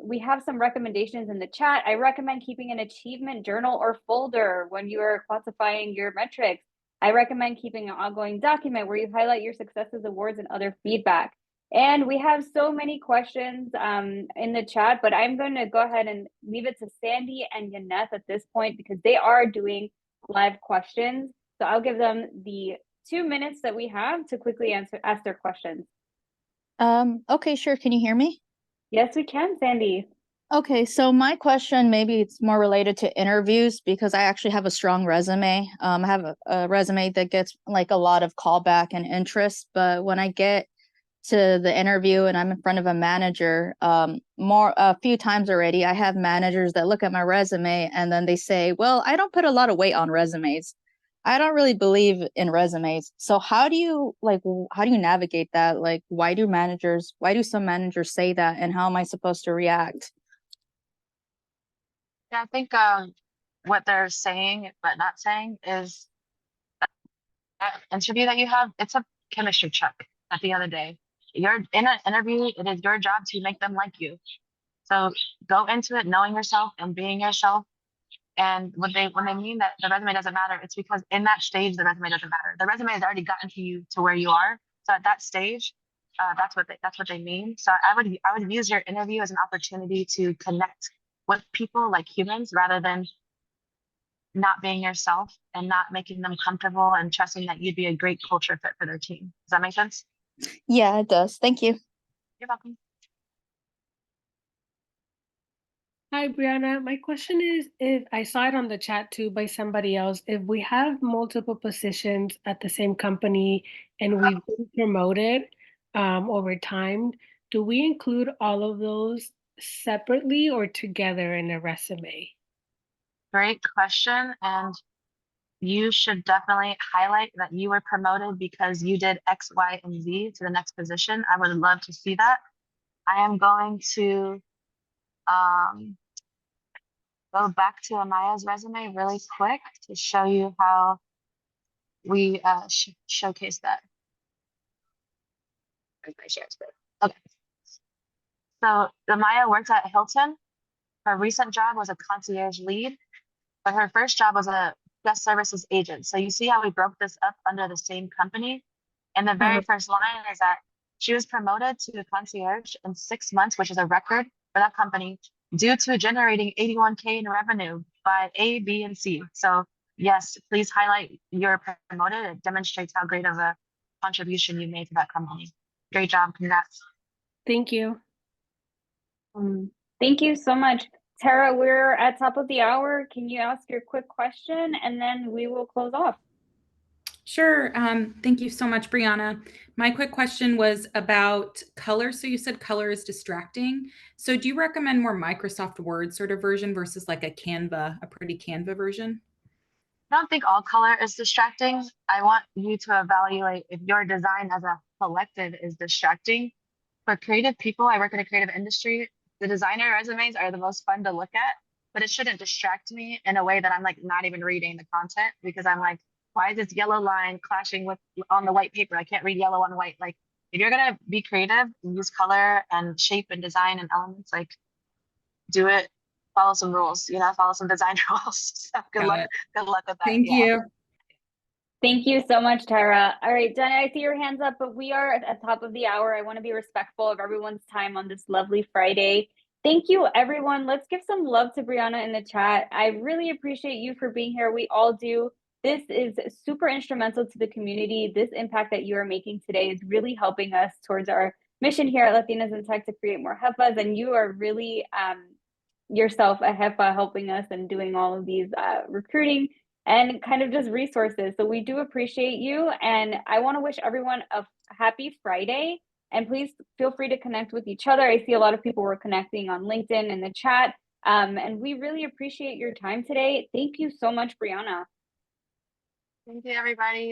we have some recommendations in the chat. I recommend keeping an achievement journal or folder when you are quantifying your metrics. I recommend keeping an ongoing document where you highlight your successes, awards, and other feedback. And we have so many questions in the chat, but I'm going to go ahead and leave it to Sandy and Yaneth at this point because they are doing live questions. So I'll give them the 2 minutes that we have to quickly ask their questions. Okay, sure. Can you hear me? Yes, we can, Sandy. Okay, so my question, maybe it's more related to interviews because I actually have a strong resume. I have a resume that gets like a lot of callback and interest, but when I get to the interview and I'm in front of a manager, a few times already, I have managers that look at my resume and then they say, well, I don't put a lot of weight on resumes. I don't really believe in resumes. So how do you navigate that? Like, why do some managers say that? And how am I supposed to react? Yeah, I think what they're saying but not saying is that interview that you have, it's a chemistry check at the end of the day. You're in an interview, it is your job to make them like you. So go into it knowing yourself and being yourself. And when they mean that the resume doesn't matter, it's because in that stage the resume doesn't matter. The resume has already gotten to you to where you are. So at that stage, that's what they mean. So I would use your interview as an opportunity to connect with people like humans rather than not being yourself and not making them comfortable and trusting that you'd be a great culture fit for their team. Does that make sense? Yeah, it does. Thank you. You're welcome. Hi, Brionna. My question is, if I saw it on the chat too by somebody else, if we have multiple positions at the same company and we've been promoted over time, do we include all of those separately or together in a resume? Great question. And you should definitely highlight that you were promoted because you did X, Y, and Z to the next position. I would love to see that. I am going to go back to Amaya's resume really quick to show you how we showcase that. Okay. So Amaya worked at Hilton. Her recent job was a concierge lead, but her first job was a guest services agent. So you see how we broke this up under the same company? And the very first line is that she was promoted to a concierge in 6 months, which is a record for that company, due to generating 81K in revenue by A, B, and C. So yes, please highlight you're promoted. It demonstrates how great of a contribution you made to that company. Great job, congrats. Thank you. Thank you so much. Tara, we're at top of the hour. Can you ask your quick question and then we will close off? Sure. Thank you so much, Brionna. My quick question was about color. So you said color is distracting. So do you recommend more Microsoft Word sort of version versus like a pretty Canva version? I don't think all color is distracting. I want you to evaluate if your design as a collective is distracting. For creative people, I work in a creative industry. The designer resumes are the most fun to look at, but it shouldn't distract me in a way that I'm like not even reading the content because I'm like, why is this yellow line clashing with on the white paper? I can't read yellow on white. Like if you're gonna be creative, use color and shape and design and elements, like do it, follow some rules, follow some design rules. So good luck with that. Thank you. Thank you so much, Tara. All right, Jenna, I see your hands up, but we are at the top of the hour. I want to be respectful of everyone's time on this lovely Friday. Thank you, everyone. Let's give some love to Brionna in the chat. I really appreciate you for being here. We all do. This is super instrumental to the community. This impact that you are making today is really helping us towards our mission here at Latinas in Tech to create more HEFAs. And you are really yourself a HEFA helping us and doing all of these recruiting and kind of just resources. So we do appreciate you. And I want to wish everyone a happy Friday. And please feel free to connect with each other. I see a lot of people were connecting on LinkedIn in the chat. And we really appreciate your time today. Thank you so much, Brionna. Thank you, everybody.